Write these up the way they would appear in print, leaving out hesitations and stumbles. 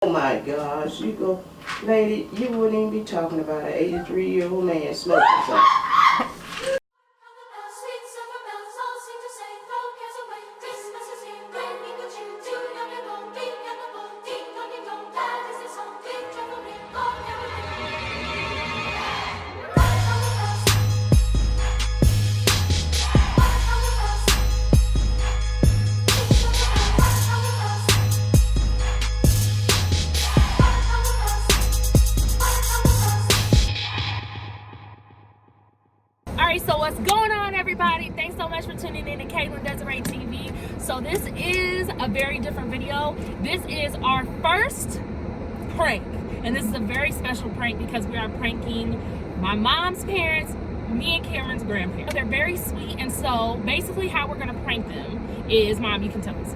Oh my gosh, you go, lady, you wouldn't even be talking about an 83-year-old man smoking something. Alright, so what's going on, everybody? Thanks so much for tuning in to KalinDesirayeTV. So this is a very different video. This is our first prank, and this is a very special prank because we are pranking my mom's parents, me and Cameron's grandparents. They're very sweet, and so basically how we're gonna prank them is, Mom, you can tell us.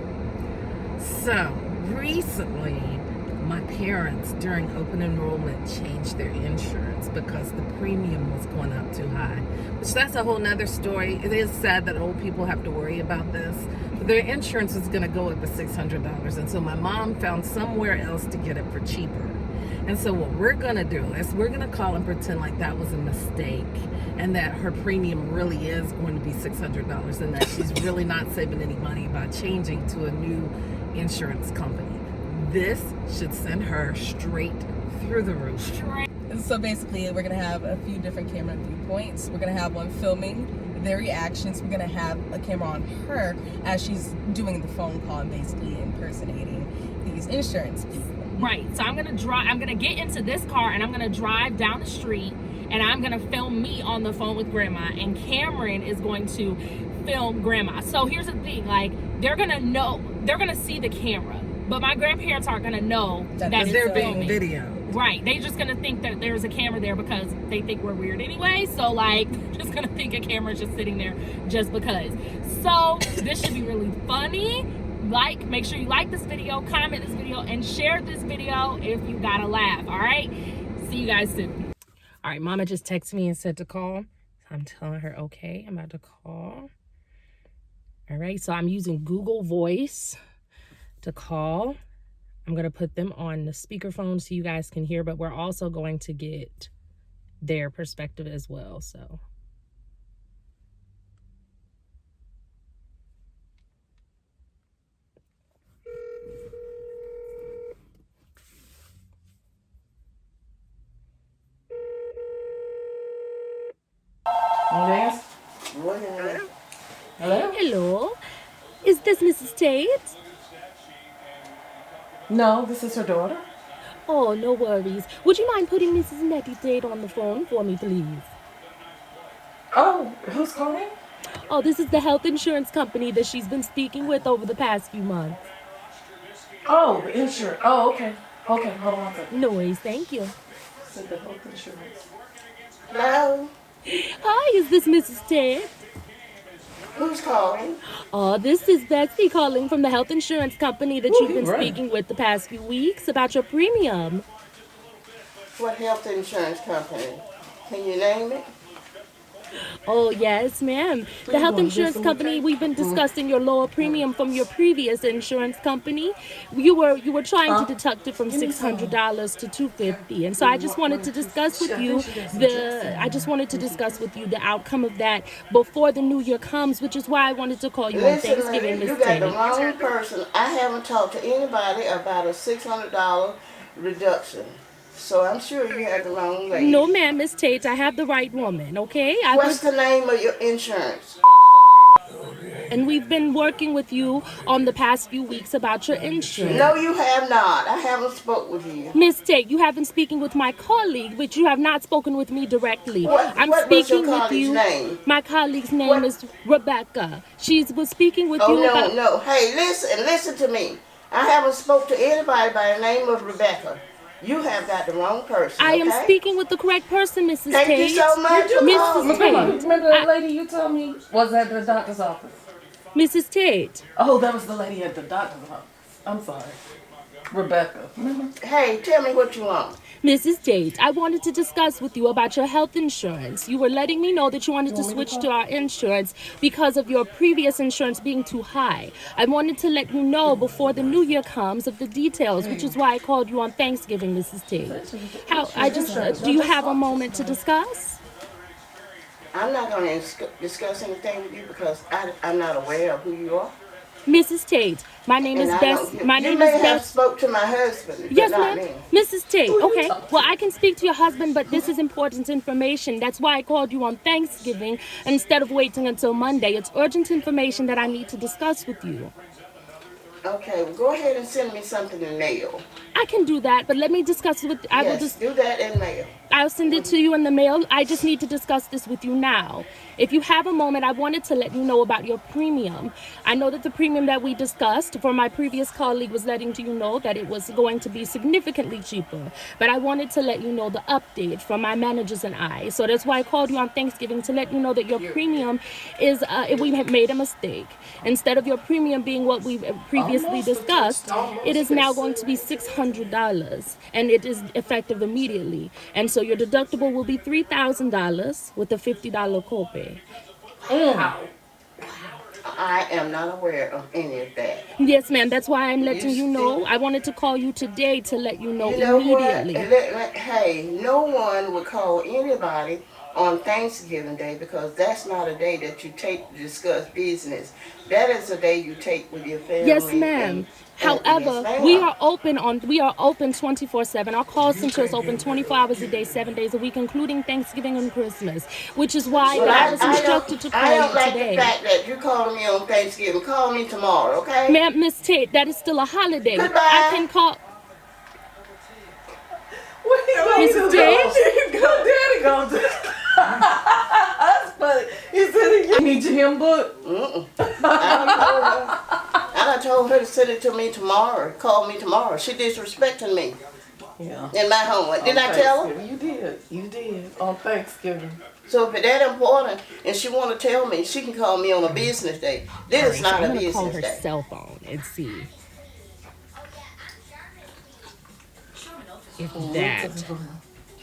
So recently, my parents during open enrollment changed their insurance because the premium was going up too high, which that's a whole nother story. It is sad that old people have to worry about this, but their insurance is going to go up to $600, and so my mom found somewhere else to get it for cheaper. And so what we're going to do is we're going to call and pretend like that was a mistake and that her premium really is going to be $600 and that she's really not saving any money by changing to a new insurance company. This should send her straight through the roof. So basically, we're going to have a few different camera viewpoints. We're going to have one filming their reactions. We're going to have a camera on her as she's doing the phone call and basically impersonating these insurance people. Right, so I'm gonna get into this car and I'm gonna drive down the street and I'm gonna film me on the phone with Grandma, and Cameron is going to film Grandma. So here's the thing, like, they're gonna see the camera, but my grandparents aren't gonna know that they're it's being filming. videoed. Right, they're just gonna think that there's a camera there because they think we're weird anyway. So like, just gonna think a camera's just sitting there just because. So this should be really funny. Make sure you like this video, comment this video, and share this video if you gotta laugh. All right, see you guys soon. All right, Mama just texted me and said to call. I'm telling her, okay, I'm about to call. All right, so I'm using Google Voice to call. I'm gonna put them on the speakerphone so you guys can hear, but we're also going to get their perspective as well. So Hello? hello, is this Mrs. Tate? No, this is her daughter. Oh, no worries. Would you mind putting Mrs. Nettie Tate on the phone for me, please? Oh, who's calling? Oh, this is the health insurance company that she's been speaking with over the past few months. Oh, the insurance. Oh, okay. Okay, hold on a second. No worries, thank you. Said the health insurance. Hello? Hi, is this Mrs. Tate? Who's calling? Oh, this is Betsy calling from the health insurance company that you've been speaking with the past few weeks about your premium. What health insurance company? Can you name it? Oh, yes, ma'am. The health insurance company, we've been discussing your lower premium from your previous insurance company. You were trying to deduct it from $600 to $250, and so I just wanted to discuss with you the outcome of that before the new year comes, which is why I wanted to call you on Thanksgiving, Miss you got Tate. the wrong person. I haven't talked to anybody about a $600 reduction. So I'm sure you had the wrong lady. No, ma'am, Miss Tate, I have the right woman, okay? What's the name of your insurance? And we've been working with you on the past few weeks about your insurance. No, you have not. I haven't spoke with you. Miss Tate, you have been speaking with my colleague, but you have not spoken with me directly. What was your colleague's name? My colleague's name is Rebecca. She was speaking with you about... No. Hey, listen to me. I haven't spoke to anybody by the name of Rebecca. You have got the wrong person. I am speaking with the correct person, Mrs. Tate. Thank you so much. Mrs. Tate. Remember that lady you told me was at the doctor's office? Mrs. Tate. Oh, that was the lady at the doctor's office. I'm sorry. Rebecca. Hey, tell me what you want. Mrs. Tate, I wanted to discuss with you about your health insurance. You were letting me know that you wanted to switch to our insurance because of your previous insurance being too high. I wanted to let you know before the new year comes of the details, which is why I called you on Thanksgiving, Mrs. Tate. Do you have a moment to discuss? I'm not going to discuss anything with you because I'm not aware of who you are. Mrs. Tate, my name is Bess. My name is You may have Bess. spoke to my husband, Yes, but not ma'am. me. Mrs. Tate, okay. Well, I can speak to your husband, but this is important information. That's why I called you on Thanksgiving instead of waiting until Monday. It's urgent information that I need to discuss with you. Okay, well, go ahead and send me something in mail. I can do that, but let me discuss with. Yes, do that in mail. I'll send it to you in the mail. I just need to discuss this with you now. If you have a moment, I wanted to let you know about your premium. I know that the premium that we discussed for my previous colleague was letting you know that it was going to be significantly cheaper. But I wanted to let you know the update from my managers and I. So that's why I called you on Thanksgiving to let you know that your premium is, we have made a mistake. Instead of your premium being what we previously discussed, it is now going to be $600, and it is effective immediately. And so your deductible will be $3,000 with a $50 copay. I am not aware of any of that. Yes, ma'am. That's why I'm letting you know. I wanted to call you today to let you know immediately. Hey, no one would call anybody on Thanksgiving Day because that's not a day that you take to discuss business. That is a day you take with your family. Yes, ma'am. However, we are open 24/7. Our call center is open 24 hours a day, 7 days a week, including Thanksgiving and Christmas, which is why I was instructed to call you today. I don't like the fact that you're calling me on Thanksgiving. Call me tomorrow, okay? Ma'am, Miss Tate, that is still a holiday. Goodbye. I can call. Mrs. Tate? Daddy gonna do. That's funny. He said, "You need your hymn book." I told her to send it to me tomorrow. Call me tomorrow. She disrespecting me. Yeah. In my home. Didn't I tell her? You did. You did on Thanksgiving. So if it's that important and she want to tell me, she can call me on a business day. This is not a I'm gonna call business her day. cell phone and see if that.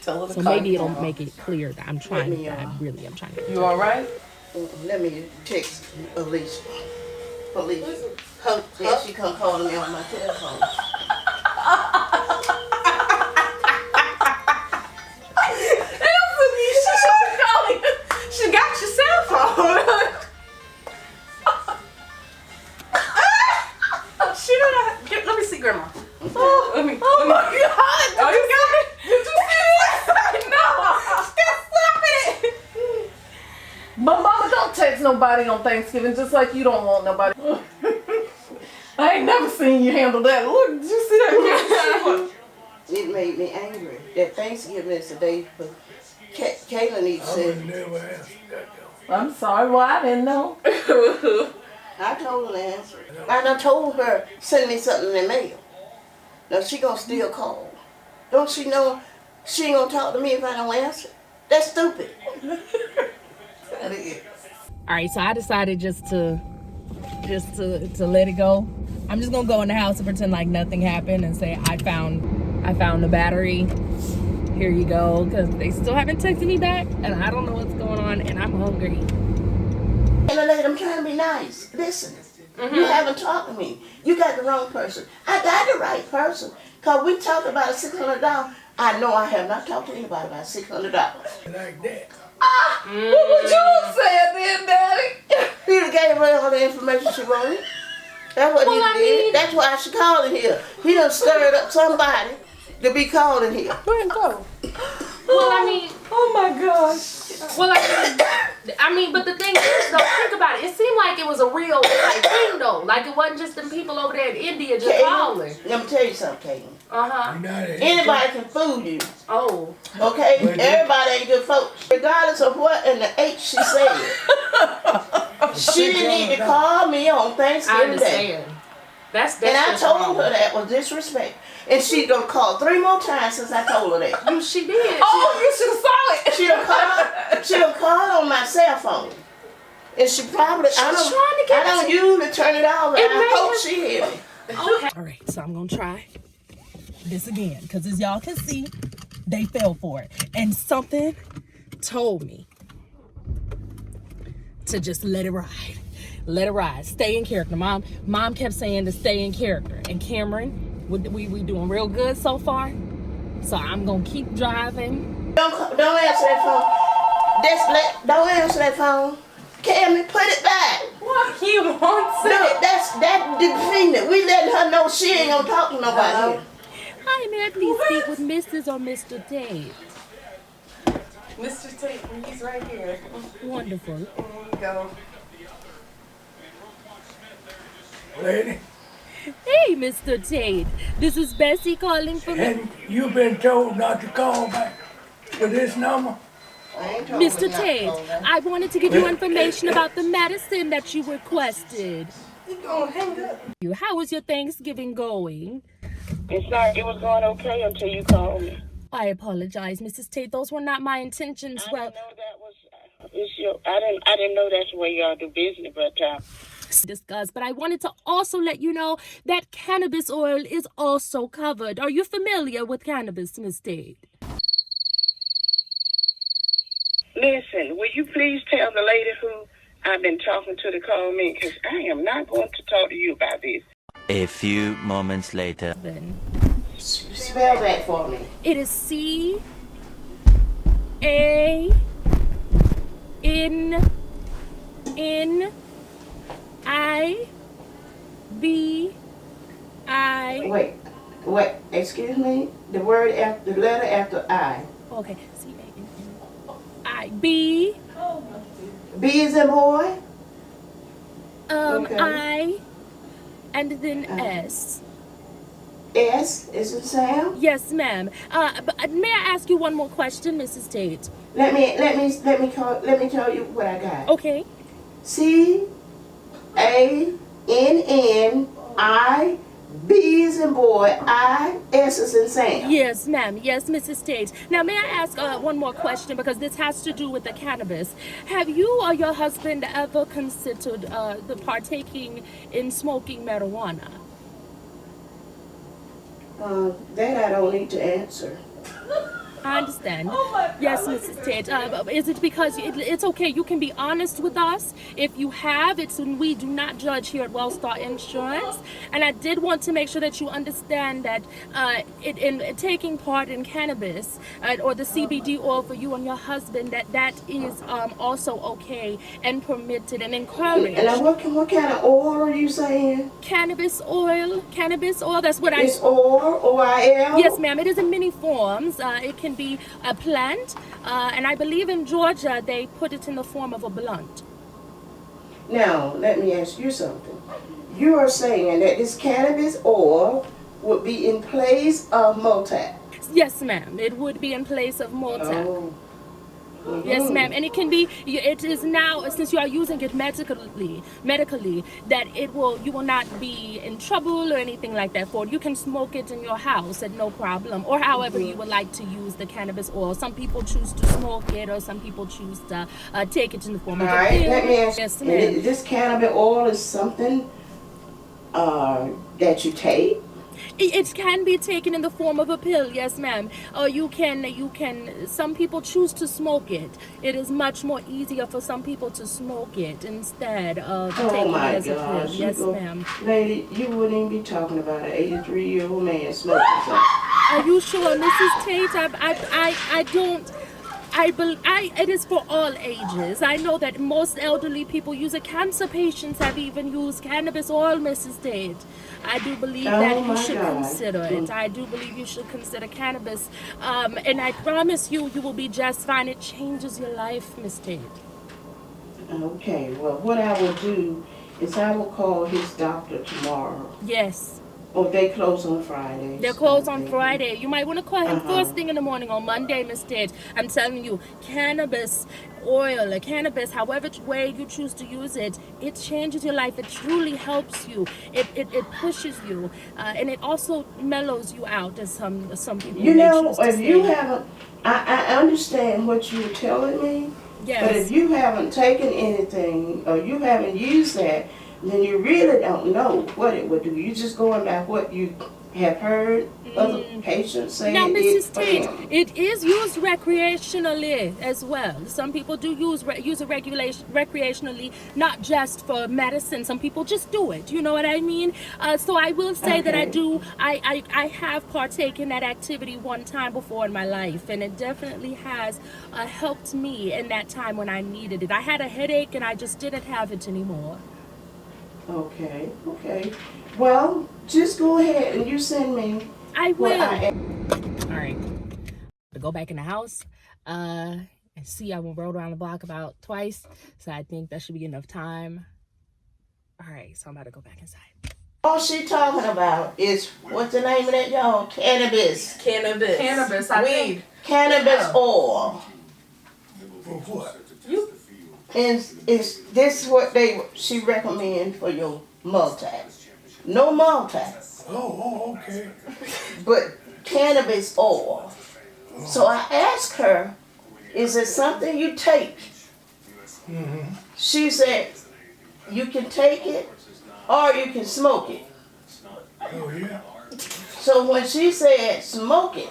Tell her to So call maybe you it'll tomorrow. make it clear that I'm trying. I'm trying to. You all right? Let me text Alicia. Police. Then she come calling me on my telephone. She got your cell phone. She don't. Let me see, Grandma. Oh my God! Oh, you got it? Did you see this? No. Stop slapping it. But Mama, don't text nobody on Thanksgiving, just like you don't want nobody. I ain't never seen you handle that. Look, did you see that? It made me angry. That Thanksgiving is the day for Kayla needs to. I'm sorry, well, I didn't know. I told her to answer. And I told her, send me something in the mail. Now she gonna still call. Don't she know she ain't gonna talk to me if I don't answer? That's stupid. That is. All right, so I decided just to let it go. I'm just gonna go in the house and pretend like nothing happened and say I found the battery. Here you go, because they still haven't texted me back, and I don't know what's going on, and I'm hungry. And I'm trying to be nice. Listen, you haven't talked to me. You got the wrong person. I got the right person. Because we talked about $600. I know I have not talked to anybody about $600. Like that. What would you say then, Daddy? He gave her all the information she wanted. That's what he did. That's why she called in here. He done stirred up somebody to be called in here. Go ahead and go. Well, I mean, Oh my gosh. well, I mean, but the thing is, though, think about it. It seemed like it was a real thing, though. Like it wasn't just them people over there in India just calling. Let me tell you something, Caitlin. Anybody can fool you. Oh. Okay? Everybody ain't good folks. Regardless of what in the H she said. She didn't need to call me on I Thanksgiving Day. understand. That's And I just told wrong. her that was disrespect. And she done called 3 more times since I told her that. She did. Oh, you should have saw it. She done called on my cell phone. And she probably, I don't usually turn it off, but I hope she hear me. Okay. All right, so I'm gonna try this again, because as y'all can see, they fell for it. And something told me to just let it ride. Let it ride. Stay in character. Mom kept saying to stay in character. And Cameron, we doing real good so far. So I'm gonna keep driving. Don't answer that phone. Don't answer that phone. Cammy, put it back. What he wants? Look, that's defeating. We letting her know she ain't gonna talk to nobody. Hi, may I please speak with Mrs. or Mr. Tate? Mr. Tate, he's right here. Wonderful. There you go. Lady, Hey, Mr. Tate. This is Bessie calling from and you've been told not to call back to this number? I ain't told her Mr. not to Tate. call that. I wanted to give you information about the medicine that you requested. You gonna hang up? How is your Thanksgiving going? It's not, it was going okay until you called me. I apologize, Mrs. Tate. Those were not my intentions. I Well, didn't know that was, I didn't know that's the way y'all do business, but, discuss, but I wanted to also let you know that cannabis oil is also covered. Are you familiar with cannabis, Miss Tate? listen, will you please tell the lady who I've been talking to call me, because I am not going to talk to you about this. A few moments later. Then Spell that for me. it is C-A-N-N-I-B-I. Wait, excuse me? The letter after I. Okay, C-A-N-N-I-B. B is in boy? Okay. I, and then S. S is in Sam? Yes, ma'am. But may I ask you one more question, Mrs. Tate? Let me tell you what I got. Okay. C-A-N-N-I, B is in boy, I, S is in Sam. Yes, ma'am. Yes, Mrs. Tate. Now, may I ask one more question, because this has to do with the cannabis. Have you or your husband ever considered the partaking in smoking marijuana? That I don't need to answer. I understand. Yes, Mrs. Tate. Is it because it's okay? You can be honest with us. If you have, we do not judge here at Wellstar Insurance. And I did want to make sure that you understand that in taking part in cannabis or the CBD oil for you and your husband, that is also okay and permitted and encouraged. And what kind of oil are you saying? Cannabis oil. That's what It's oil, O-I-L? Yes, ma'am. It is in many forms. It can be a plant, and I believe in Georgia they put it in the form of a blunt. Now, let me ask you something. You are saying that this cannabis oil would be in place of Motac? Yes, ma'am. It would be in place of Motac. Oh. Yes, ma'am. And it is now, since you are using it medically, that you will not be in trouble or anything like that for it. You can smoke it in your house at no problem, or however you would like to use the cannabis oil. Some people choose to smoke it, or some people choose to take it in the form of a Alright, pill. let me ask Yes, you, ma'am. this cannabis oil is something that you take? It can be taken in the form of a pill, yes, ma'am. Or you can, some people choose to smoke it. It is much more easier for some people to smoke it instead of taking it as a pill. Yes, ma'am. Lady, you wouldn't even be talking about an 83-year-old man smoking something. Are you sure, Mrs. Tate? It is for all ages. I know that most elderly people use it. Cancer patients have even used cannabis oil, Mrs. Tate. I do believe that you should consider it. I do believe you should consider cannabis. And I promise you will be just fine. It changes your life, Miss Tate. Okay, well, what I will do is I will call his doctor tomorrow. Yes. Oh, they close on Friday. They're closed on Friday. You might want to call him first thing in the morning on Monday, Miss Tate. I'm telling you, cannabis oil or cannabis, however way you choose to use it, it changes your life. It truly helps you. It pushes you, and it also mellows you out, as some people. You know, choose to if say. you haven't, I understand what you're telling me. Yes. But if you haven't taken anything or you haven't used that, then you really don't know what it would do. You're just going by what you have heard other patients say Now, it's Mrs. for Tate, them. it is used recreationally as well. Some people do use it recreationally, not just for medicine. Some people just do it. You know what I mean? So I will say that I Okay. do. I have partaken in that activity one time before in my life, and it definitely has helped me in that time when I needed it. I had a headache, and I just didn't have it anymore. Okay, okay. Well, just go ahead and you send me I what will. I All right. To go back in the house and see, I rode around the block about twice, so I think that should be enough time. All right, so I'm about to go back inside. all she talking about is what's the name of that, y'all? Cannabis. Cannabis. Weed. Cannabis oil. For what? And is this what she recommend for your multi? No multi, Oh, okay. but cannabis oil. So I asked her, is it something you take? She said, you can take it or you can smoke it. Oh, yeah. So when she said smoke it,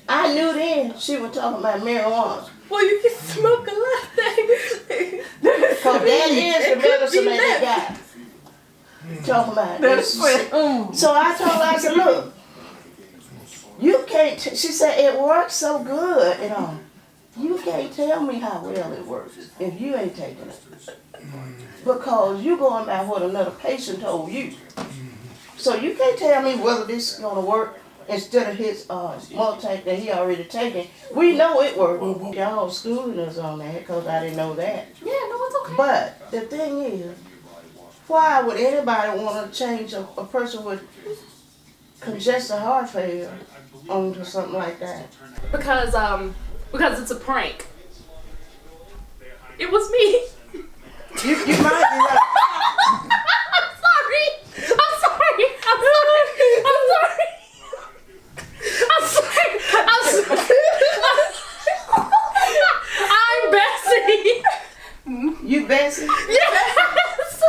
I knew then she was talking about marijuana. Well, you can smoke a lot of things. Because that is the medicine that they got. Talking about this. So I told her, I said, look, you can't, she said, it works so good and all. You can't tell me how well it works if you ain't taking it. Because you going by what another patient told you. So you can't tell me whether this is going to work instead of his multi that he already taken. We know it works. Y'all schooling us on that because I didn't know that. Yeah, no, it's okay. But the thing is, why would anybody want to change a person with congestive heart failure onto something like that? Because it's a prank. It was me. You might be right. I'm Bessie. You Bessie? Yes.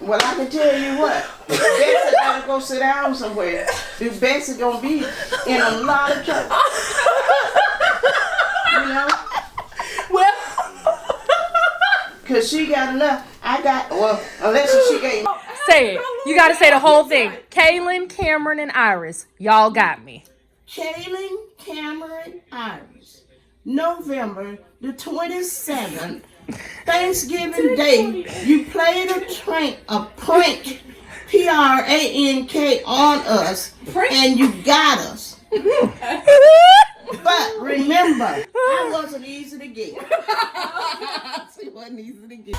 Well, I can tell you what. Bessie gotta go sit down somewhere. This Bessie gonna be in a lot of trouble. You know? Well, Cause she got enough. Unless she gave. say it. You got to say the whole thing. Kaylin, Cameron, and Iris, y'all got me. Kaylin, Cameron, Iris. November the 27th, Thanksgiving Day, you played a prank, P-R-A-N-K on us, and you got us. But remember, I wasn't easy to get. She wasn't easy to get.